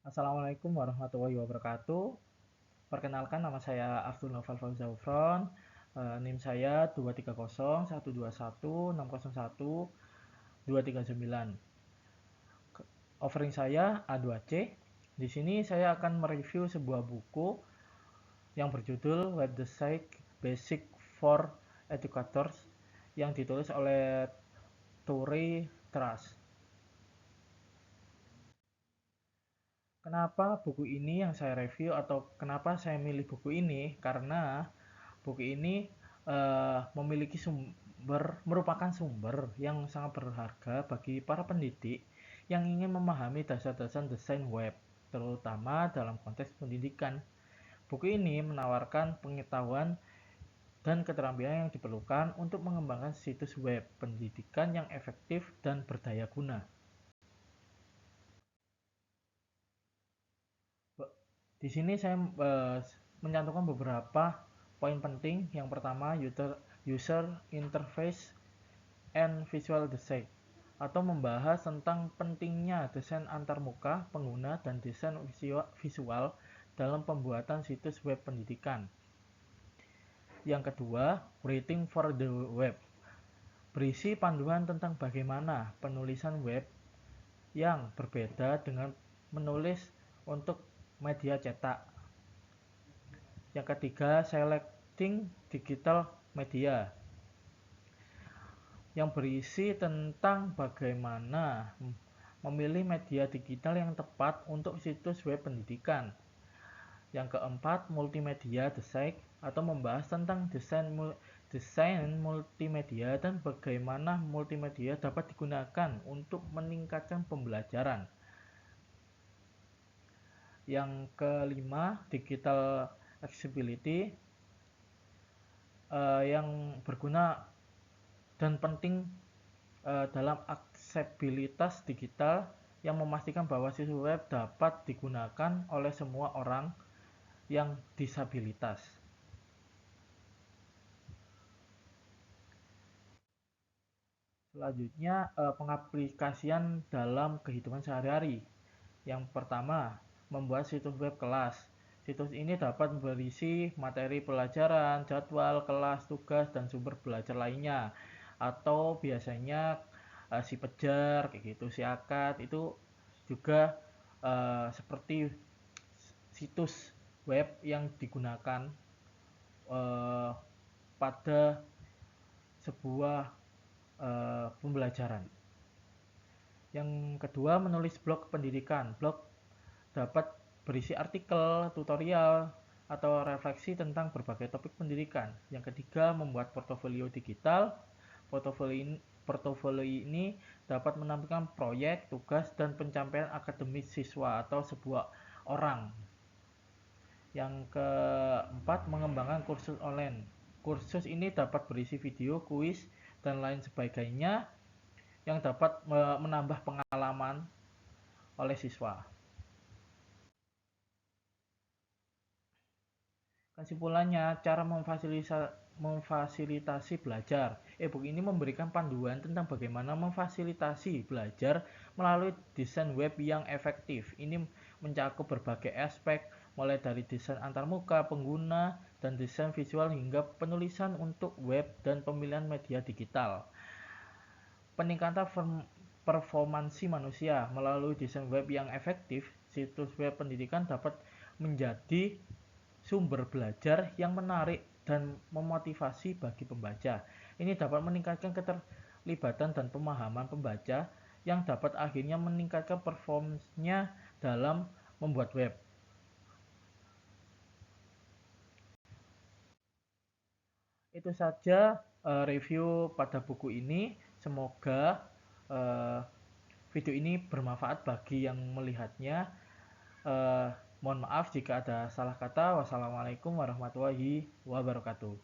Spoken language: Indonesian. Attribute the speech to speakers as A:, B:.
A: Assalamualaikum warahmatullahi wabarakatuh. Perkenalkan, nama saya Abdul Noval Fauzafron. NIM saya 230 121 601 239. Offering saya A2C. Di sini saya akan mereview sebuah buku yang berjudul Web Design Basic for Educators yang ditulis oleh Turi Trust. Kenapa buku ini yang saya review atau kenapa saya milih buku ini? Karena buku ini merupakan sumber yang sangat berharga bagi para pendidik yang ingin memahami dasar-dasar desain web, terutama dalam konteks pendidikan. Buku ini menawarkan pengetahuan dan keterampilan yang diperlukan untuk mengembangkan situs web pendidikan yang efektif dan berdaya guna. Di sini saya mencantumkan beberapa poin penting. Yang pertama, user interface and visual design, atau membahas tentang pentingnya desain antarmuka pengguna dan desain visual dalam pembuatan situs web pendidikan. Yang kedua, writing for the web, berisi panduan tentang bagaimana penulisan web yang berbeda dengan menulis untuk media cetak. Yang ketiga, selecting digital media, yang berisi tentang bagaimana memilih media digital yang tepat untuk situs web pendidikan. Yang keempat, multimedia design, atau membahas tentang desain multimedia dan bagaimana multimedia dapat digunakan untuk meningkatkan pembelajaran. Yang kelima, digital accessibility, yang berguna dan penting dalam aksesibilitas digital, yang memastikan bahwa situs web dapat digunakan oleh semua orang yang disabilitas. Selanjutnya, pengaplikasian dalam kehidupan sehari-hari. Yang pertama, membuat situs web kelas. Situs ini dapat berisi materi pelajaran, jadwal kelas, tugas, dan sumber belajar lainnya. Atau biasanya si Pejar, kayak gitu, si Akad, itu juga seperti situs web yang digunakan pada sebuah pembelajaran. Yang kedua, menulis blog pendidikan. Blog dapat berisi artikel, tutorial, atau refleksi tentang berbagai topik pendidikan. Yang ketiga, membuat portofolio digital. Portofolio ini dapat menampilkan proyek, tugas, dan pencapaian akademis siswa atau sebuah orang. Yang keempat, mengembangkan kursus online. Kursus ini dapat berisi video, kuis, dan lain sebagainya yang dapat menambah pengalaman oleh siswa. Kesimpulannya, cara memfasilitasi belajar. E-book ini memberikan panduan tentang bagaimana memfasilitasi belajar melalui desain web yang efektif. Ini mencakup berbagai aspek, mulai dari desain antarmuka pengguna dan desain visual hingga penulisan untuk web dan pemilihan media digital. Peningkatan performansi manusia melalui desain web yang efektif. Situs web pendidikan dapat menjadi sumber belajar yang menarik dan memotivasi bagi pembaca. Ini dapat meningkatkan keterlibatan dan pemahaman pembaca yang dapat akhirnya meningkatkan performanya dalam membuat web. Itu saja review pada buku ini. Semoga video ini bermanfaat bagi yang melihatnya. Mohon maaf jika ada salah kata. Wassalamualaikum warahmatullahi wabarakatuh.